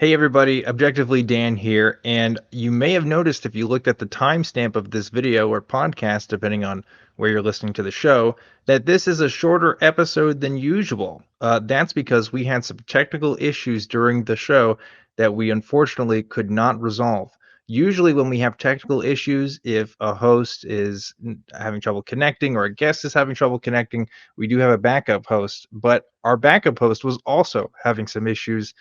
Hey everybody, Objectively Dan here, and you may have noticed if you looked at the timestamp of this video or podcast, depending on where you're listening to the show, that this is a shorter episode than usual. That's because we had some technical issues during the show that we unfortunately could not resolve. Usually, when we have technical issues, if a host is having trouble connecting or a guest is having trouble connecting, we do have a backup host, but our backup host was also having some issues.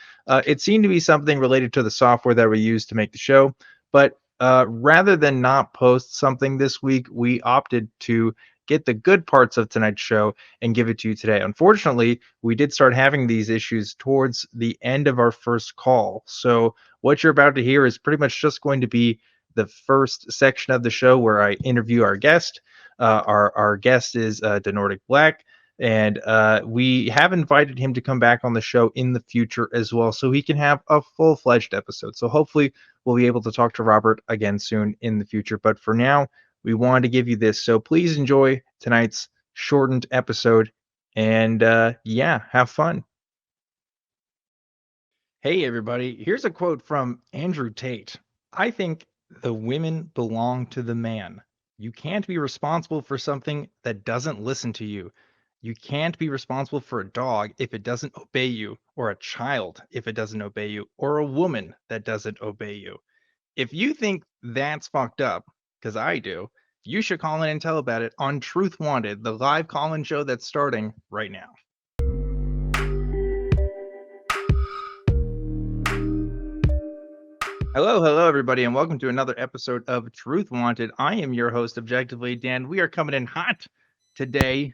It seemed to be something related to the software that we use to make the show. But rather than not post something this week, we opted to get the good parts of tonight's show and give it to you today. Unfortunately, we did start having these issues towards the end of our first call. So, what you're about to hear is pretty much just going to be the first section of the show where I interview our guest. Our guest is the Nordic Black. And we have invited him to come back on the show in the future as well, so he can have a full-fledged episode. So hopefully we'll be able to talk to Robert again soon in the future. But for now, we wanted to give you this. So please enjoy tonight's shortened episode. And yeah, have fun. Hey, everybody. Here's a quote from Andrew Tate. I think the women belong to the man. You can't be responsible for something that doesn't listen to you. You can't be responsible for a dog if it doesn't obey you, or a child if it doesn't obey you, or a woman that doesn't obey you. If you think that's fucked up, because I do, you should call in and tell about it on Truth Wanted, the live call-in show that's starting right now. Hello, everybody, and welcome to another episode of Truth Wanted. I am your host, Objectively Dan. We are coming in hot today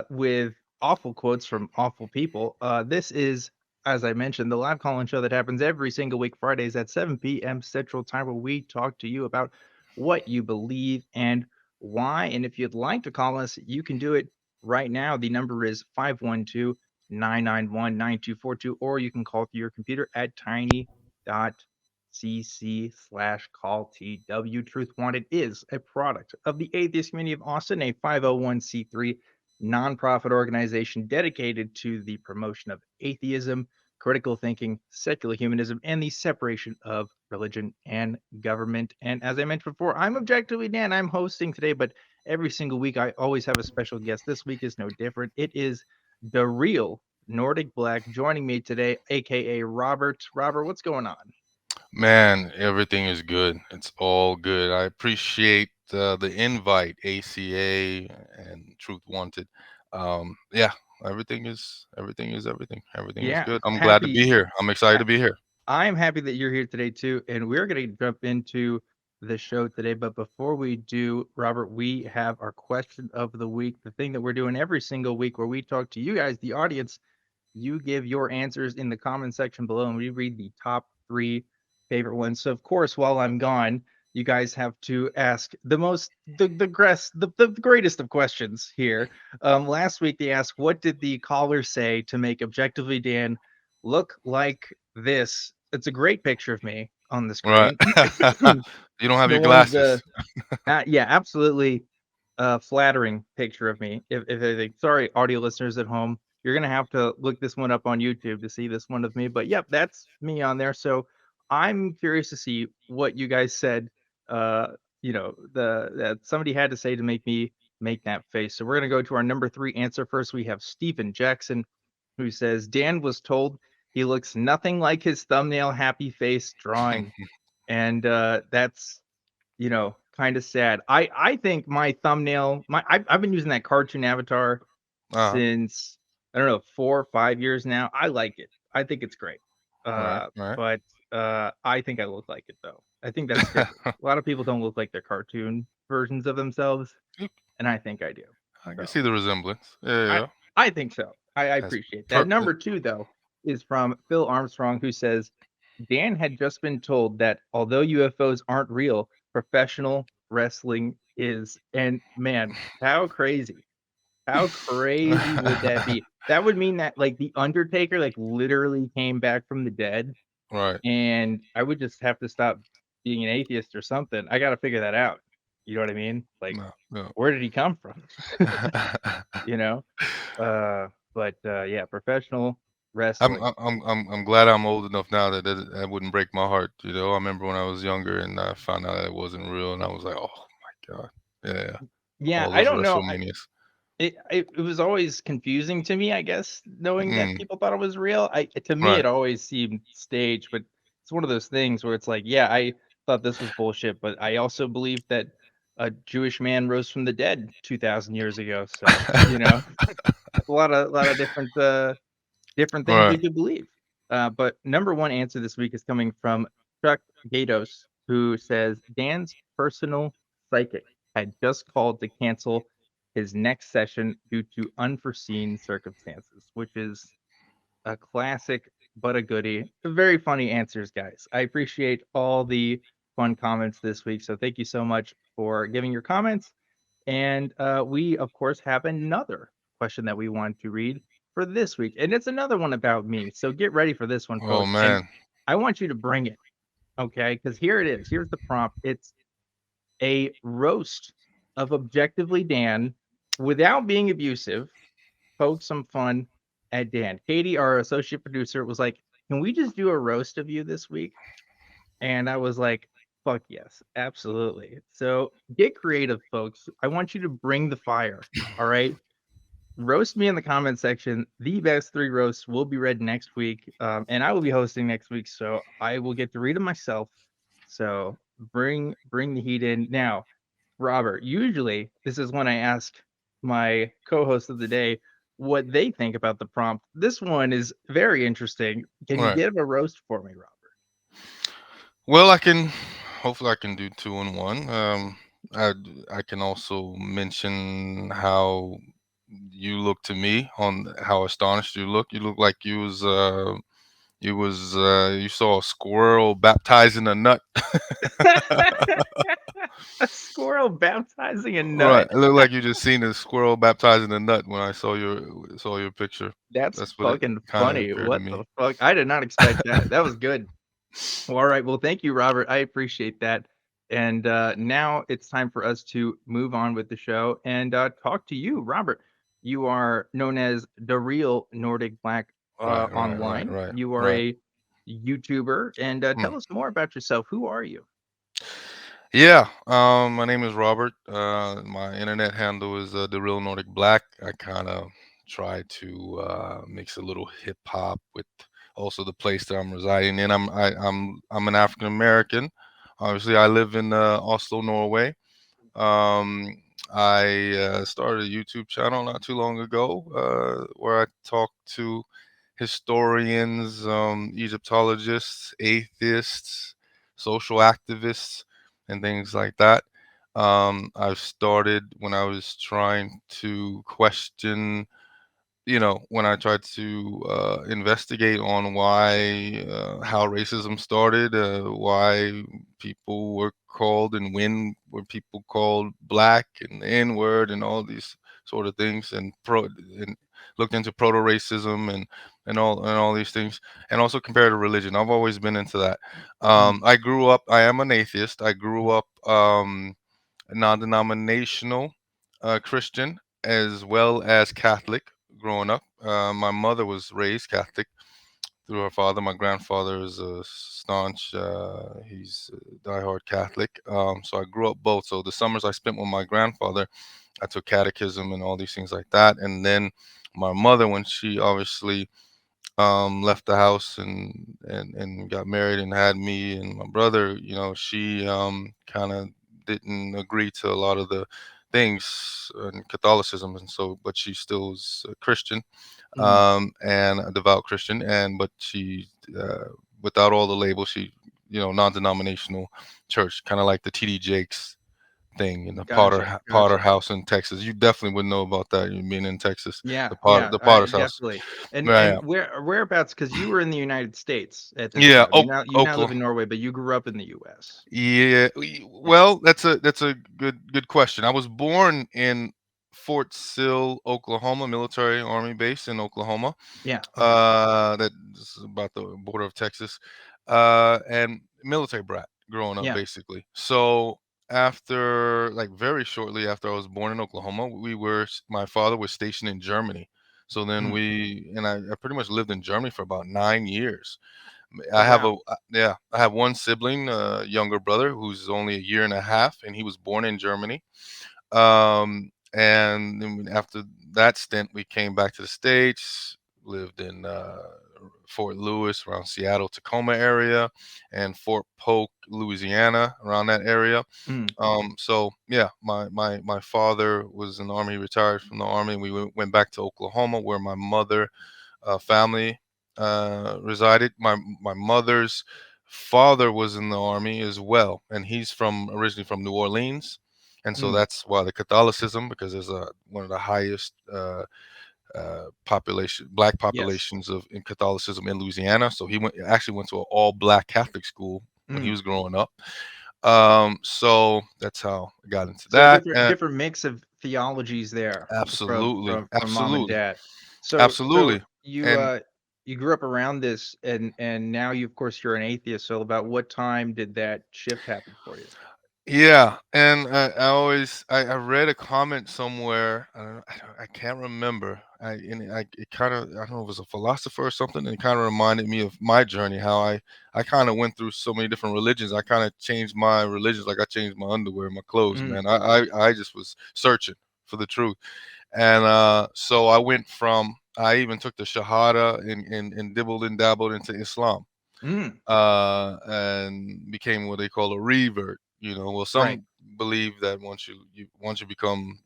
with awful quotes from awful people. This is, as I mentioned, the live call-in show that happens every single week, Fridays at 7 p.m. Central Time, where we talk to you about what you believe and why. And if you'd like to call us, you can do it right now. The number is 512-991-9242, or you can call through your computer at tiny.cc/call-TW. Truth Wanted is a product of the Atheist Community of Austin, a 501c3 nonprofit organization dedicated to the promotion of atheism, critical thinking, secular humanism, and the separation of religion and government. And as I mentioned before, I'm Objectively Dan. I'm hosting today, but every single week I always have a special guest. This week is no different. It is the real Nordic Black joining me today, aka Robert. Robert, what's going on? Man, everything is good. It's all good. I appreciate the invite, ACA and Truth Wanted. Yeah, everything. Everything is Yeah, good. I'm glad to be happy. here. I'm excited to be here. I'm happy that you're here today too, and we're going to jump into the show today. But before we do, Robert, we have our question of the week, the thing that we're doing every single week where we talk to you guys, the audience. You give your answers in the comment section below, and we read the top three favorite ones. So, of course, while I'm gone, you guys have to ask the greatest of questions here. Last week they asked, "What did the caller say to make Objectively Dan look like this?" It's a great picture of me on the Right. screen. You don't have The your ones, glasses. yeah, absolutely flattering picture of me. If anything, sorry, audio listeners at home, you're gonna have to look this one up on YouTube to see this one of me. But yep, that's me on there. So I'm curious to see what you guys said. Uh, that somebody had to say to make me make that face. So we're gonna go to our number three answer first. We have Stephen Jackson, who says Dan was told he looks nothing like his thumbnail happy face drawing, and that's kind of sad. I think my thumbnail, I've been using that cartoon avatar Uh-huh. since I don't know 4 or 5 years now. I like it. I think it's great. Right, right. But I think I look like it though. I think that's different. A lot of people don't look like their cartoon versions of themselves, and I think I do. I can So see the resemblance. Yeah, I yeah. I think so. I That's appreciate that. per Number two though is from Phil Armstrong, who says Dan had just been told that although UFOs aren't real, professional wrestling is. And man, how crazy. How crazy would that be? That would mean that like the Undertaker like literally came back from the dead, Right. and I would just have to stop being an atheist or something. I got to figure that out. You know what I mean? Like No, no. where did he come from? you know? But yeah, professional. I'm wrestling. I'm glad I'm old enough now that that wouldn't break my heart. You know, I remember when I was younger and I found out it wasn't real, and I was like, oh my god, yeah, Yeah, all I those don't know. WrestleManias. It was always confusing to me, I guess, knowing that Mm, people thought it was real. To me, right. it always seemed staged, but it's one of those things where it's like, yeah, I thought this was bullshit, but I also believe that a Jewish man rose from the dead 2,000 years ago. So, a lot of different things Right. you could believe. But number one answer this week is coming from Chuck Gatos, who says Dan's personal psychic had just called to cancel his next session due to unforeseen circumstances, which is a classic but a goodie. Very funny answers, guys. I appreciate all the fun comments this week. So thank you so much for giving your comments. And we, of course, have another question that we want to read for this week. And it's another one about me. So get ready for this one, Oh folks. And man. I want you to bring it. Okay. Because here it is. Here's the prompt. It's a roast of Objectively Dan without being abusive. Poke some fun at Dan. Katie, our associate producer, was like, "Can we just do a roast of you this week?" And I was like, "Fuck yes, absolutely." So get creative, folks. I want you to bring the fire. All right. Roast me in the comment section. The best three roasts will be read next week. And I will be hosting next week. So I will get to read them myself. So bring the heat in. Now, Robert, usually this is when I ask my co-host of the day what they think about the prompt. This one is very interesting. Can you Right. give a roast for me, Robert? Well, I can. Hopefully, I can do two in one. I I can also mention how you look to me on how astonished you look. You look like you saw a squirrel baptizing a nut. A squirrel baptizing a Right. nut? It looked like you just seen a squirrel baptizing a nut when I saw your picture. That's That's what it fucking kind of funny. appeared to What me. the fuck? I did not expect that. That was good. Well, all right. Well, thank you, Robert. I appreciate that. And now it's time for us to move on with the show and talk to you, Robert. You are known as the real Nordic Black Right, right, right, online. right, You are right. a YouTuber, and Hmm. tell us more about yourself. Who are you? Yeah, my name is Robert. My internet handle is the Real Nordic Black. I kind of try to mix a little hip hop with also the place that I'm residing in. I'm an African American. Obviously, I live in Oslo, Norway. Um, I started a YouTube channel not too long ago where I talk to historians, Egyptologists, atheists, social activists, and things like that. I've started when I was trying to question, when I tried to investigate on why, how racism started, why people were called and when were people called black and the N word and all these sort of things, and looked into proto racism and all these things, and also comparative religion. I've always been into that. Mm, I grew up. I am an atheist. I grew up non-denominational Christian as well as Catholic growing up. My mother was raised Catholic through her father. My grandfather is a staunch, he's a diehard Catholic. So I grew up both. So the summers I spent with my grandfather, I took catechism and all these things like that. And then my mother, when she obviously left the house and got married and had me and my brother, she kind of didn't agree to a lot of the things in Catholicism, and so, but she still was a Christian, mm. and a devout Christian, and but she, without all the labels, she, non-denominational church, kind of like the TD Jakes thing in the Gotcha, Potter gotcha. House in Texas. You definitely would know about that. You being in Texas, Yeah, the yeah, Potter's house. definitely. And Yeah, and yeah. whereabouts? Because you were in the United States at this Yeah, time. You now live Oklahoma. in Norway, but you grew up in the U.S. Yeah, well, that's a good question. I was born in Fort Sill, Oklahoma, military army base in Oklahoma. Yeah. Okay. That is about the border of Texas, and military brat growing up, Yeah. basically. So after, like, very shortly after I was born in Oklahoma, my father was stationed in Germany. So then Mm. I pretty much lived in Germany for about 9 years. Oh, I have wow. a yeah, I have one sibling, younger brother, who's only a year and a half, and he was born in Germany. And then after that stint, we came back to the States, lived in Fort Lewis, around Seattle, Tacoma area, and Fort Polk, Louisiana, around that area. Mm. So yeah, my father was in the army. He retired from the army. We went back to Oklahoma, where my mother family resided. My mother's father was in the army as well, and he's from originally from New Orleans, and so Mm. that's why the Catholicism, because there's one of the highest black Yes. populations of in Catholicism in Louisiana. So he actually went to an all black Catholic school when he Mm. was growing up. So that's how I got into So a that. different mix of theologies there from Absolutely, mom and absolutely, dad. So absolutely, you and you grew up around this, and now you, of course, you're an atheist. So about what time did that shift happen for you? yeah, and I read a comment somewhere. I can't remember. It kind of, I don't know if it was a philosopher or something, and it kind of reminded me of my journey. How I kind of went through so many different religions. I kind of changed my religions, like I changed my underwear, my clothes. Mm. Man, I just was searching for the truth, and so I went from, I even took the Shahada and dibbled and dabbled into Islam, Mm. and became what they call a revert. Well, Right. some believe that once you become,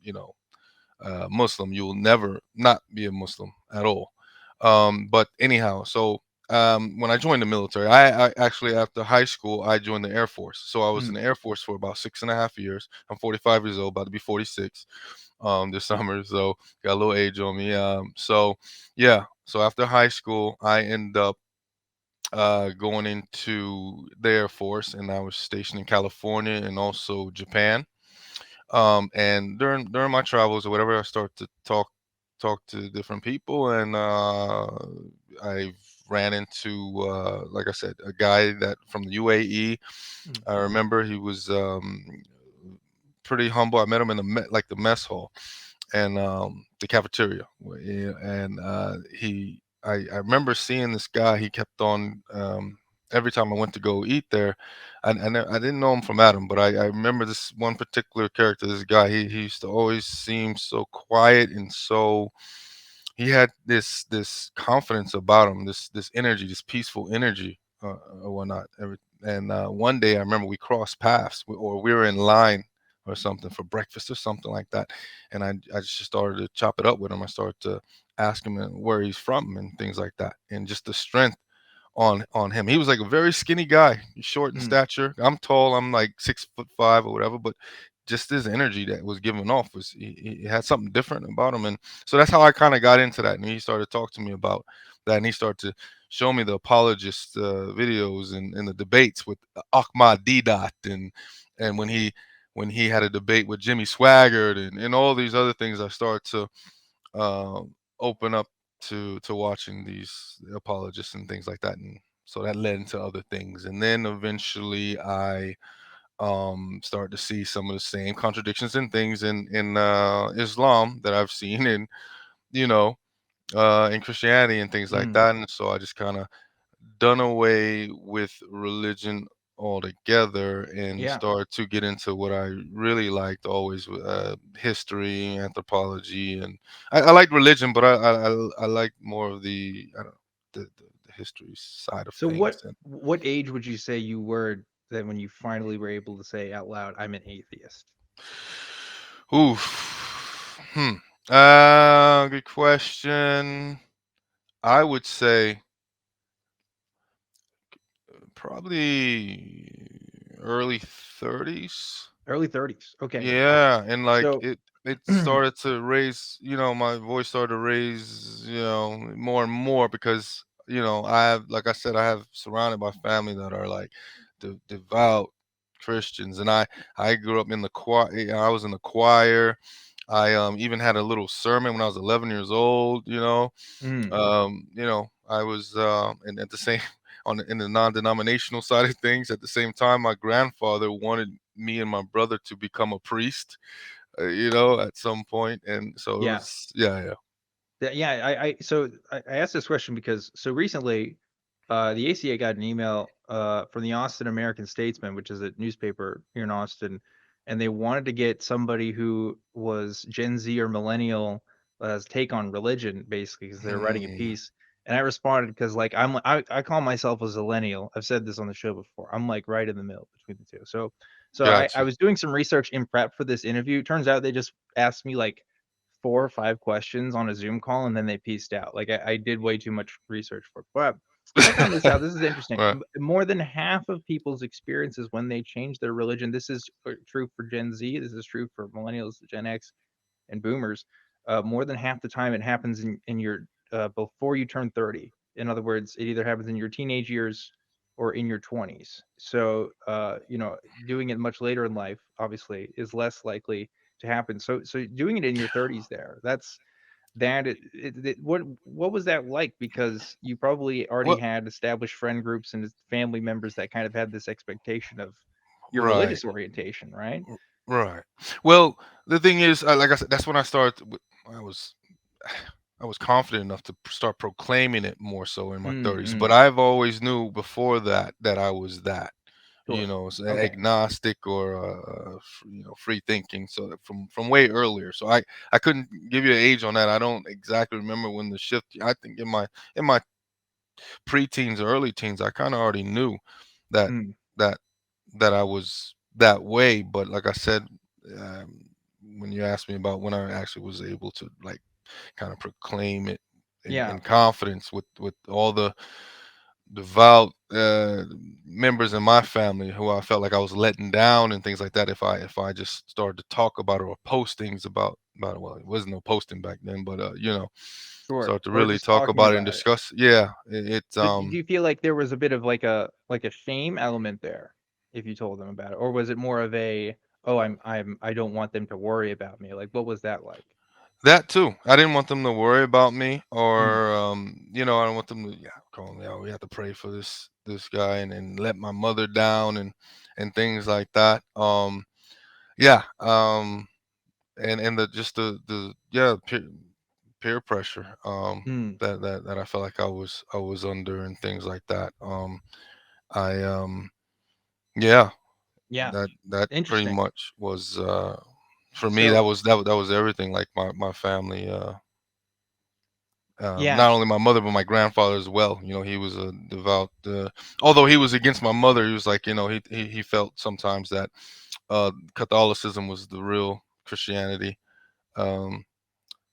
Muslim, you will never not be a Muslim at all. But anyhow, so when I joined the military, I actually, after high school, I joined the Air Force. So I was in Mm. the Air Force for about 6.5 years. I'm 45 years old, about to be 46 this summer. So got a little age on me. So yeah. So after high school, I end up going into the Air Force, and I was stationed in California and also Japan. And during my travels or whatever, I start to talk to different people, and I ran into, like I said, a guy that from the UAE. Mm. I remember he was pretty humble. I met him in the mess hall and the cafeteria. And I remember seeing this guy. He kept on, every time I went to go eat there. I didn't know him from Adam, but I remember this one particular character. This guy, he used to always seem so quiet and so, he had this confidence about him, this energy, this peaceful energy, or whatnot. And one day I remember we crossed paths, or we were in line or something for breakfast or something like that, and I just started to chop it up with him. I started to ask him where he's from and things like that, and just the strength on him. He was like a very skinny guy, short in Mm. stature. I'm tall. I'm like 6'5" or whatever, but just his energy that was given off was, he had something different about him. And so that's how I kind of got into that. And he started to talk to me about that, and he started to show me the apologist videos and the debates with Ahmad Didat, and when he had a debate with Jimmy Swaggart, and all these other things. I started to open up to watching these apologists and things like that, and so that led into other things. And then eventually I started to see some of the same contradictions and things in Islam that I've seen you know in Christianity and things like Mm. that. And so I just kind of done away with religion altogether and Yeah. started to get into what I really liked always, history, anthropology, and I like religion, but I like more of I don't know, the history side of So things. what age would you say you were that when you finally were able to say out loud, "I'm an atheist"? Oof. Good question. I would say probably early 30s. Early 30s. Okay. Yeah, and like So it started to raise, my voice started to raise, more and more, because, I have, like I said, I have surrounded by family that are like devout Christians, and I grew up in the choir. I was in the choir. I even had a little sermon when I was 11 years old. mm. I was, and at the same in the non-denominational side of things. At the same time, my grandfather wanted me and my brother to become a priest, at some point, and so it Yeah. was, yeah, yeah. So I asked this question because so recently, the ACA got an email from the Austin American Statesman, which is a newspaper here in Austin, and they wanted to get somebody who was Gen Z or millennial take on religion, basically, because they were writing a Hmm. piece. And I responded because like I call myself a zillennial. I've said this on the show before. I'm like right in the middle between the two. So I Gotcha. was doing some research in prep for this interview. Turns out they just asked me like 4 or 5 questions on a Zoom call, and then they pieced out. Like I did way too much research for it. But I found this out. This is interesting. Right. More than half of people's experiences when they change their religion, this is true for Gen Z, this is true for millennials, Gen X, and boomers. More than half the time, it happens in your before you turn 30. In other words, it either happens in your teenage years or in your 20s. So, doing it much later in life, obviously, is less likely to happen. So doing it in your 30s there, what was that like? Because you probably already Well, had established friend groups and family members that kind of had this expectation of your right. religious orientation, right? Right. Well, the thing is, like I said, that's when I started. I was, I was confident enough to start proclaiming it more so in my 30s. But Mm. I've always knew before that that I was that, Sure. Okay. agnostic or free thinking. So that from way earlier. So I couldn't give you an age on that. I don't exactly remember when the shift. I think in my preteens or early teens, I kind of already knew that Mm. that that I was that way. But like I said, um, when you asked me about when I actually was able to like kind of proclaim it Yeah. in confidence with all the devout members in my family who I felt like I was letting down and things like that if I just started to talk about it or post things about it. Well, it wasn't no posting back then, but Sure. start to Or really just talk talking about it and about it. discuss. Yeah, it's So do you feel like there was a bit of like a shame element there if you told them about it? Or was it more of a, oh, I don't want them to worry about me? Like what was that like? that too. I didn't want them to worry about me, Mm. or I don't want them to call me. Oh, we have to pray for this guy and let my mother down and things like that. Yeah. And the just the yeah peer pressure Mm. that I felt like I was under and things like that. I Yeah, Yeah. that pretty Interesting. much was for me. So That was everything. Like my family. yeah. Not only my mother but my grandfather as well. He was a devout. Although he was against my mother, he was like, he felt sometimes that Catholicism was the real Christianity um,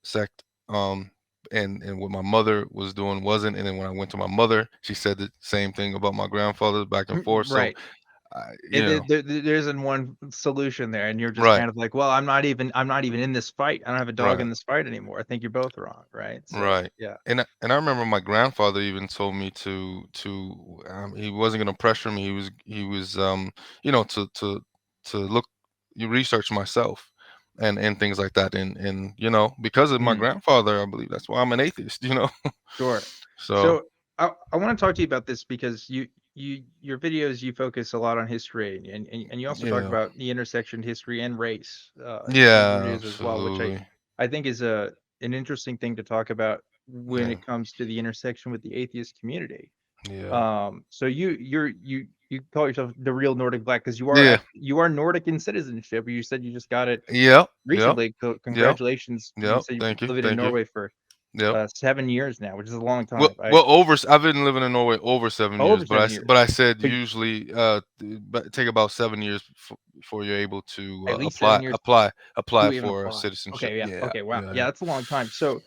sect. And what my mother was doing wasn't. And then when I went to my mother, she said the same thing about my grandfather, back and forth. So Right. I, And there isn't one solution there, and you're just right, kind of like, well, I'm not even in this fight. I don't have a dog right. in this fight anymore. I think you're both wrong, right? So Right. yeah. And I remember my grandfather even told me he wasn't gonna pressure me. He was to look you research myself and things like that. And because of my Mm. grandfather, I believe that's why I'm an atheist. Sure. So So I want to talk to you about this because your videos you focus a lot on history and you also talk yeah. about the intersection history and race in your Yeah, videos as well, which I absolutely. I think is an interesting thing to talk about when Yeah. it comes to the intersection with the atheist community. Yeah. So you call yourself the real Nordic Black because Yeah. you are Nordic in citizenship. You said you just got it Yep. Yep. recently. Yep. Congratulations. You Yep. said you've been Thank you. living in Thank you. Norway for Yep. 7 years now, which is a long Well, time, right? well, I've been living in Norway over 7 years, Over but I, seven s- but years. I said But usually but take about 7 years before you're able to at least apply 7 years apply apply to even for apply. citizenship. Okay, yeah. Yeah, Okay, wow. yeah, Yeah, yeah. that's a long time. So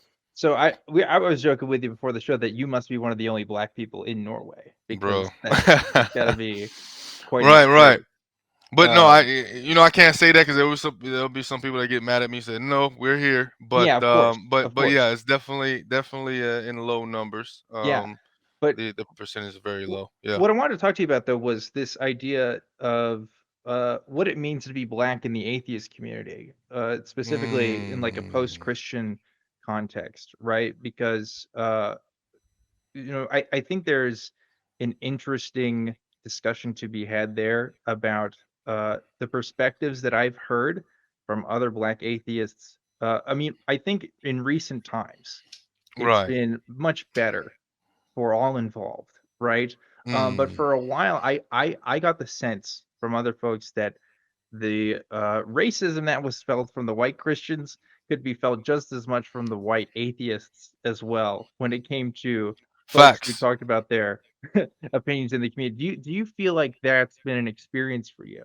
I was joking with you before the show that you must be one of the only black people in Norway Bro. because that's got to be quite an Right, right. experience. But no, Um, I can't say that because there'll be some people that get mad at me and say no, we're here. But yeah, of course, but of but yeah, course. it's definitely in low numbers. Yeah, but The percentage is very w- low. Yeah. what I wanted to talk to you about though was this idea of what it means to be black in the atheist community, specifically in like a Mm, post-Christian context, right? Because I think there's an interesting discussion to be had there about the perspectives that I've heard from other Black atheists. I mean, I think in recent times, it's Right. been much better for all involved, right? But Mm. for a while, I got the sense from other folks that the racism that was felt from the white Christians could be felt just as much from the white atheists as well when it came to folks who Facts. talked about their opinions in the community. Do you feel like that's been an experience for you?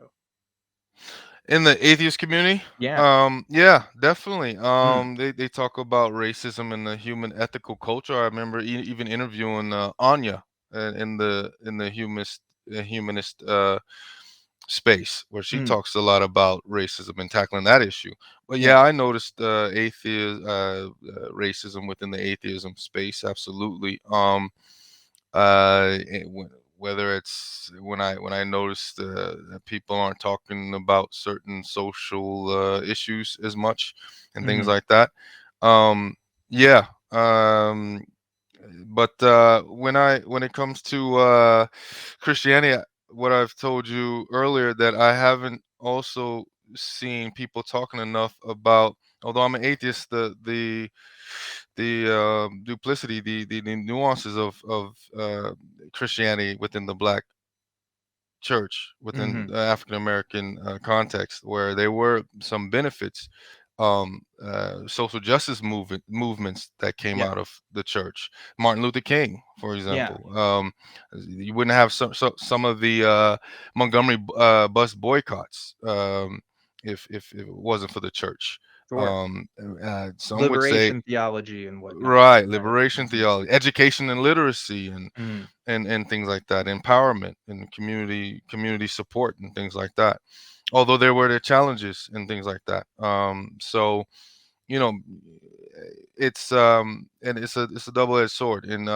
In the atheist community, Yeah. yeah, definitely. Mm, They talk about racism and the human ethical culture. I remember even interviewing Anya in the humanist space where she mm, talks a lot about racism and tackling that issue. But yeah. yeah, I noticed racism within the atheism space. Absolutely. Whether it's when I noticed that people aren't talking about certain social issues as much and things Mhm. like that. Um, yeah. But when it comes to Christianity, what I've told you earlier, that I haven't also seen people talking enough about. Although I'm an atheist, the duplicity, the nuances of Christianity within the Black church, within Mhm. the African American context, where there were some benefits, social justice movements that came Yeah. out of the church. Martin Luther King, for Yeah. example. You wouldn't have some of the Montgomery bus boycotts, if it wasn't for the church. Sure. Um, some would say, Liberation theology and whatnot. right, Right. liberation Mhm. theology, education and literacy, and Mhm. and things like that, empowerment and community support and things like that. Although there were the challenges and things like that. So you know, and it's a double-edged sword. And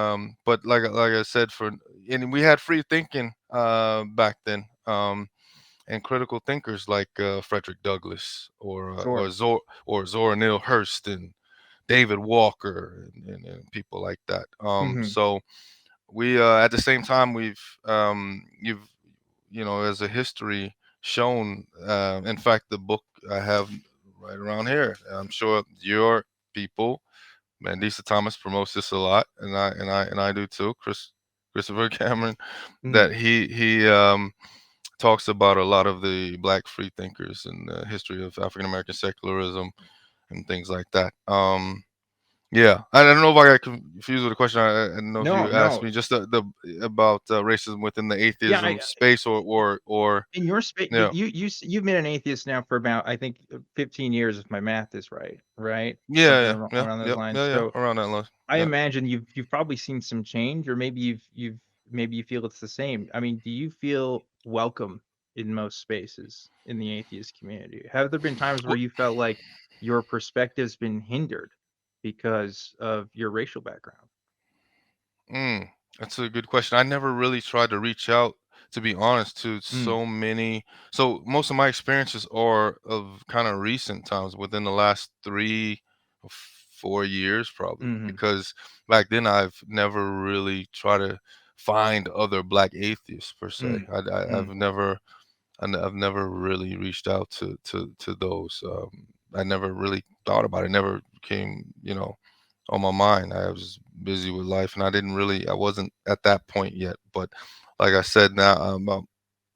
but like I said, and we had free thinking back then. And critical thinkers like Frederick Douglass Sure. or Zora Neale Hurston, David Walker, and people like that. Mhm. So we at the same time, you've as a history shown. In fact, the book I have right around here, I'm sure your people, Mandisa Thomas, promotes this a lot, and I do too. Christopher Cameron, that Mhm. he talks about a lot of the Black free thinkers and the history of African American secularism and things like that. Yeah, I don't know if I got confused with the question. I don't know if No, you asked no. me just the about racism within the Yeah, atheism space, or in your space, yeah, you've been an atheist now for about, I think, 15 years if my math is right, right? yeah, Something yeah, yeah, around those yep, lines. yeah, yeah, So, around that line. I Yeah. imagine you've probably seen some change, or maybe maybe you feel it's the same. I mean, do you feel welcome in most spaces in the atheist community? Have there been times where Well, you felt like your perspective's been hindered because of your racial background? mm, that's a good question. I never really tried to reach out, to be honest, to Mm, so many. So most of my experiences are of kind of recent times, within the last 3 or 4 years, probably, mhm, because back then I've never really tried to find other Black atheists per se. mm, I've mm, never, I've never really reached out to those. I never really thought about it. Never came, on my mind. I was busy with life, and I wasn't at that point yet. But like I said, now about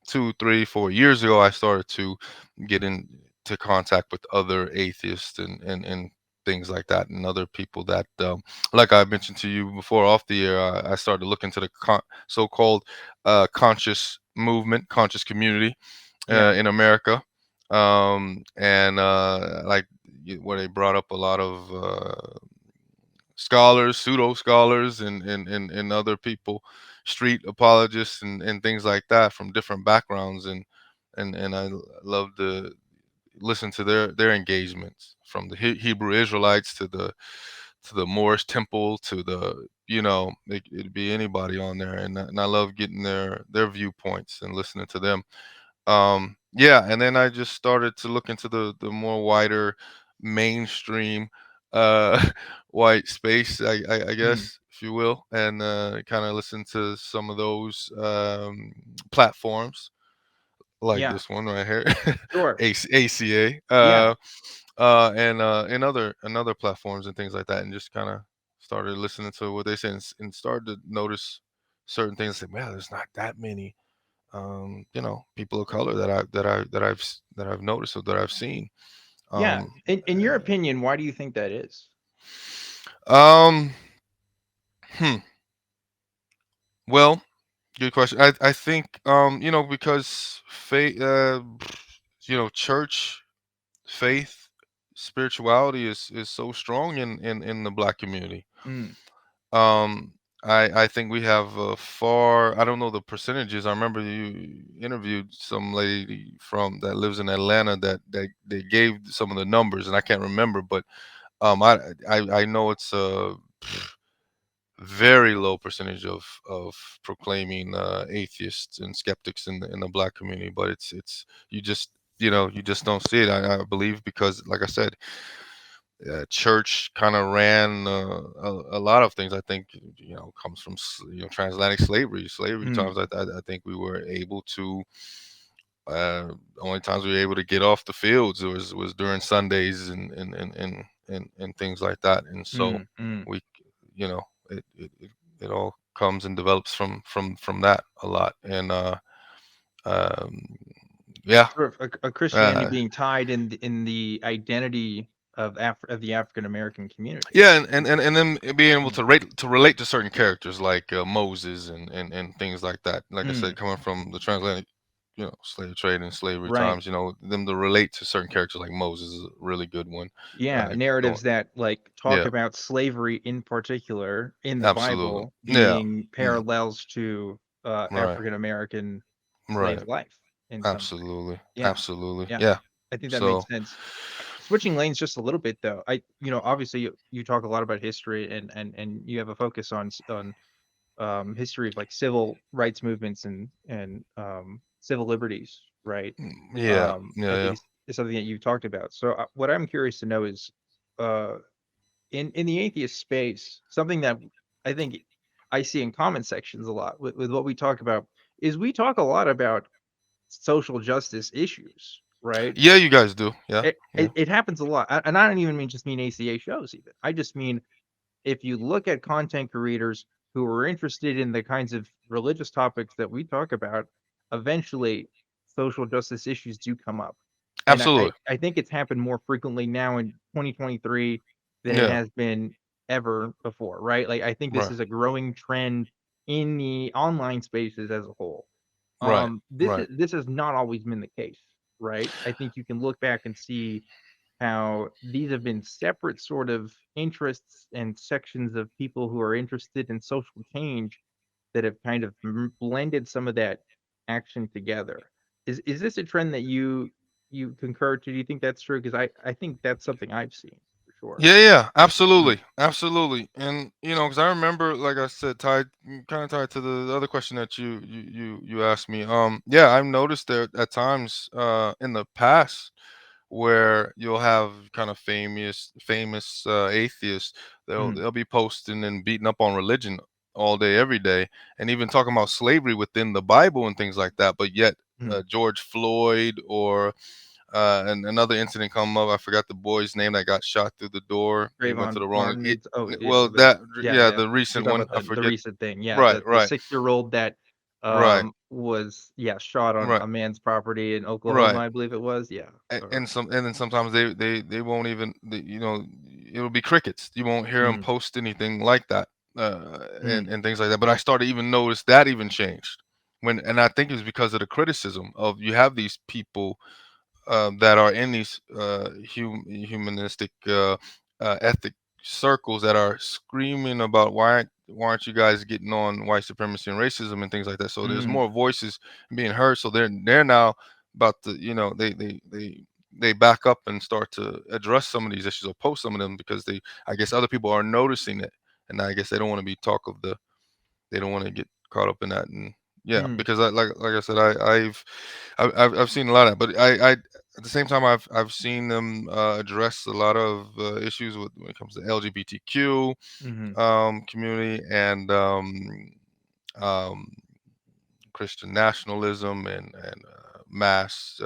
2, 3, 4 years ago, I started to get into contact with other atheists and things like that, and other people that, like I mentioned to you before off the air, I started to look into the so-called conscious movement, conscious community yeah, in America, and like where they brought up a lot of scholars, pseudo scholars, and other people, street apologists, and things like that from different backgrounds, and love to listen to their engagements, from the Hebrew Israelites to the Moorish temple to the, it'd be anybody on there, and I love getting their viewpoints and listening to them. Yeah, and then I just started to look into the more wider mainstream uh white space, I mm, guess, if you will, and kind of listen to some of those platforms like yeah, this one right here, sure, ACA, yeah, and other platforms and things like that, and just kind of started listening to what they say, and started to notice certain things. Say, man, there's not that many, people of color that I've noticed or that I've seen. Yeah. Um, In your opinion, why do you think that is? um, hmm. Well, good question. I think, because faith, church faith, spirituality is so strong in the black community. Mm, Um, I think we have far. I don't know the percentages. I remember you interviewed some lady from that lives in Atlanta that they gave some of the numbers, and I can't remember, but I know it's a very low percentage of proclaiming atheists and skeptics in the black community, but it's you just don't see it. I believe because, like I said, church kind of ran a lot of things. I think comes from transatlantic slavery mm, times. I think we were able to. Only times we were able to get off the fields was during Sundays and things like that. And so mm, mm. we, you know, it all comes and develops from that a lot. And um, yeah, Sort of a Christianity uh, being tied in the identity of the African American community. yeah, and then being able Mm, to relate to certain characters like Moses and things like that. Like I said, mm, coming from the transatlantic, slave trade and slavery right. times, them to relate to certain characters like Moses is a really good one. Yeah, Going, narratives that like talk yeah, about slavery in particular in the absolutely, Bible yeah, being mm, parallels to right, African American slave right, life in some way. absolutely, Yeah. absolutely, Yeah. yeah. I think that So, makes sense. Switching lanes just a little bit though. Obviously you talk a lot about history and you have a focus on history of like civil rights movements and civil liberties, right? yeah, I yeah, think yeah. it's something that you've talked about. So what I'm curious to know is, uh, in the atheist space, something that I think I see in comment sections a lot with what we talk about is we talk a lot about social justice issues, right? Yeah, you guys do. Yeah, It, yeah. it, it happens a lot, and I don't even mean ACA shows. Even I just mean if you look at content creators who are interested in the kinds of religious topics that we talk about, eventually social justice issues do come up. And Absolutely. I think it's happened more frequently now in 2023 than it Yeah. has been ever before, right? Like I think this Right. is a growing trend in the online spaces as a whole. Right. Right. This has not always been the case, right? I think you can look back and see how these have been separate sort of interests and sections of people who are interested in social change that have kind of blended some of that action together. Is this a trend that you concur to? Do you think that's true? Because I think that's something I've seen for sure. Yeah, yeah, Mm, absolutely, absolutely. And because I remember, like I said, kind of tied to the other question that you asked me. Yeah, I've noticed that at times, in the past, where you'll have kind of famous atheists. mm, They'll be posting and beating up on religion all day, every day, and even talking about slavery within the Bible and things like that. But yet, mm. George Floyd or and another incident come up. I forgot the boy's name that got shot through the door. He went to Trayvon the wrong. Martin. Oh yeah, Well, that yeah, yeah, yeah. the You're recent talking one. about I the forget. recent thing. Yeah, Right, the right, 6-year-old that right, was shot on right, a man's property in Oklahoma, right. I believe it was. Yeah. Or, And then sometimes they won't even it'll be crickets. You won't hear them mm, post anything like that, mm, and things like that. But I started even notice that even changed and I think it's because of the criticism of you have these people that are in these humanistic ethic circles that are screaming about why aren't you guys getting on white supremacy and racism and things like that. So there's mm, more voices being heard. So they're now about to they back up and start to address some of these issues or post some of them because I guess other people are noticing it, and I guess they don't want to be talk of the they don't want to get caught up in that. And yeah, mm, because like I said, I've seen a lot of that, but I at the same time I've seen them address a lot of issues when it comes to LGBTQ mhm. community and um, Christian nationalism and mass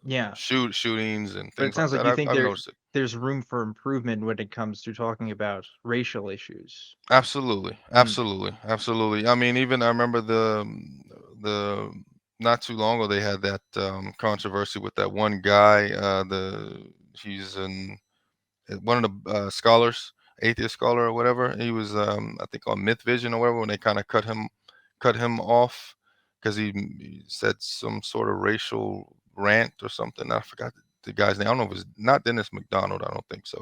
Yeah, shootings and but it things like sounds like that. you think I've there noticed it. there's room for improvement when it comes to talking about racial issues. Absolutely, Mm, absolutely, absolutely. I mean, even I remember the not too long ago they had that controversy with that one guy. He's one of the scholars, atheist scholar or whatever. He was I think on Myth Vision or whatever when they kind of cut him off because he said some sort of racial rant or something. I forgot the guy's name. I don't know if it was not Dennis McDonald. I don't think so.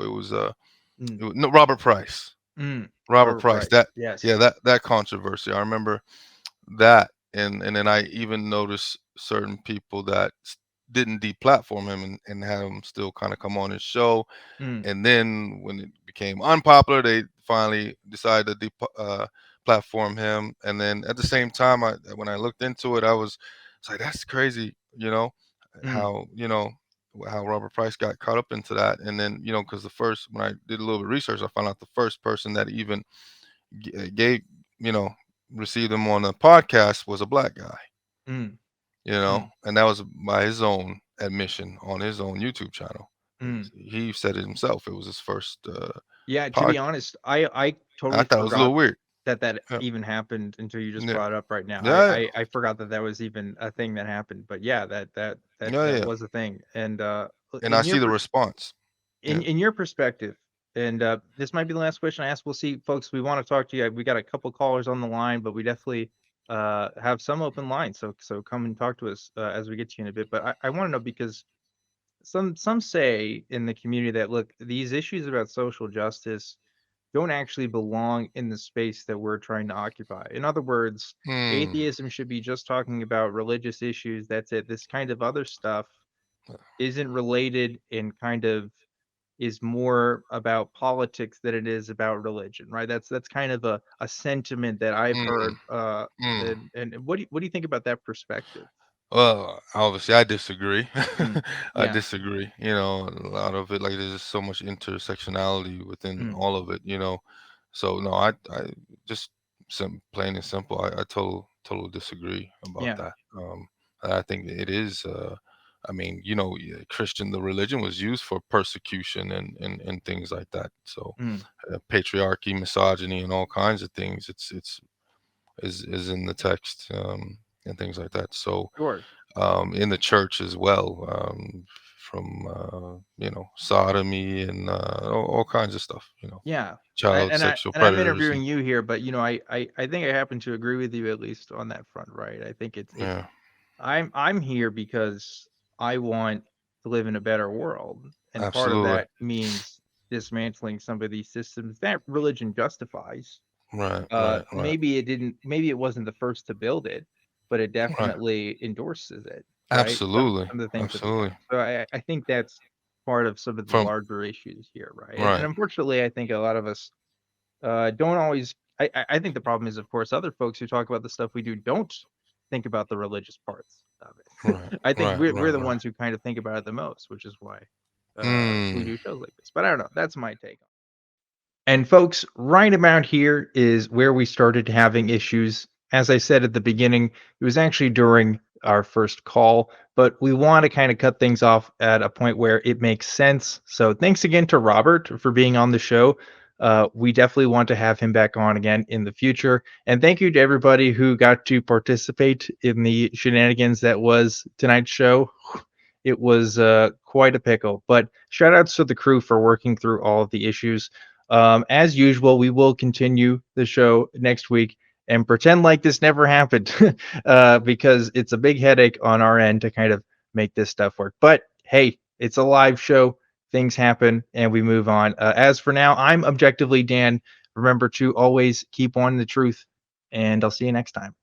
mm, No, Robert Price. mm. Robert Robert Price. Price. That Yeah, Yes. that controversy. I remember that, and then I even noticed certain people that didn't deplatform him and had him still kind of come on his show. Mm, And then when it became unpopular, they finally decided to platform him. And then at the same time, when I looked into it, it's like that's crazy, mm, how how Robert Price got caught up into that. And then because the first when I did a little bit of research, I found out the first person that even gave you know received him on a podcast was a black guy, mm, mm, and that was by his own admission on his own YouTube channel. mm. He said it himself. It was his first Yeah, to pod. be honest, I I totally thought it was a forgot little weird. that Yeah, even happened until you just yeah, brought it up right now. yeah, I forgot that that was even a thing that happened. But yeah, yeah, that yeah. was a thing. And And I see the response. Yeah. in your perspective, and this might be the last question I ask. We'll see, folks. We want to talk to you. We got a couple callers on the line, but we definitely have some open lines. So come and talk to us as we get to you in a bit. But I want to know because some say in the community that look, these issues about social justice don't actually belong in the space that we're trying to occupy. In other words, Hmm. atheism should be just talking about religious issues. That's it. This kind of other stuff isn't related and kind of is more about politics than it is about religion, right? That's kind of a sentiment that I've Mm, heard. mm. And what do you think about that perspective? Well, obviously, I disagree. Mm, I yeah. disagree. A lot of it, like, there's just so much intersectionality within Mm, all of it. So no, I just plain and simple. I total disagree about yeah. that. And I think it is. I mean, the religion was used for persecution and things like that. So, Mm, patriarchy, misogyny, and all kinds of things. It's is in the text and things like that. So sure. in the church as well, from sodomy and all kinds of stuff. Yeah. Child sexual And I'm predators and interviewing you here, but I think I happen to agree with you at least on that front, right? I think it's yeah, I'm here because I want to live in a better world, and part of absolutely, that means dismantling some of these systems that religion justifies. right, right, right, Maybe it wasn't the first to build it, but it right, definitely endorses it, right? absolutely, Some of the things that we have. absolutely, So I think that's part of some of the from larger issues here, right? And right, unfortunately, I think a lot of us don't always. I think the problem is, of course, other folks who talk about the stuff we do don't think about the religious parts of it. right, I think right, we're right, the right. ones who kind of think about it the most, which is why we Mm, do shows like this. But I don't know. That's my take. And folks, right about here is where we started having issues. As I said at the beginning, it was actually during our first call, but we want to kind of cut things off at a point where it makes sense. So thanks again to Robert for being on the show. We definitely want to have him back on again in the future. And thank you to everybody who got to participate in the shenanigans that was tonight's show. It was quite a pickle, but shout outs to the crew for working through all of the issues. As usual, we will continue the show next week and pretend like this never happened because it's a big headache on our end to kind of make this stuff work. But hey, it's a live show. Things happen and we move on. As for now, I'm Objectively Dan. Remember to always keep wanting the truth, and I'll see you next time.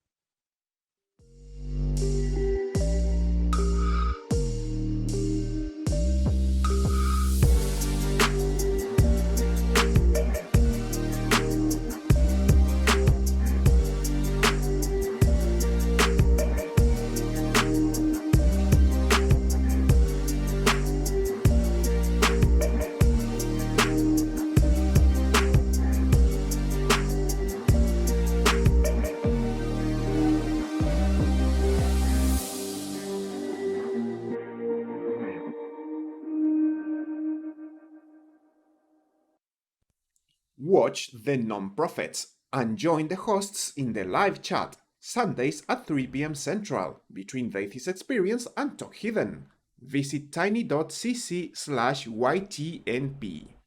Watch The Non-Prophets and join the hosts in the live chat, Sundays at 3 p.m. Central, between the Atheist Experience and Talk Hidden. Visit tiny.cc/ytnp.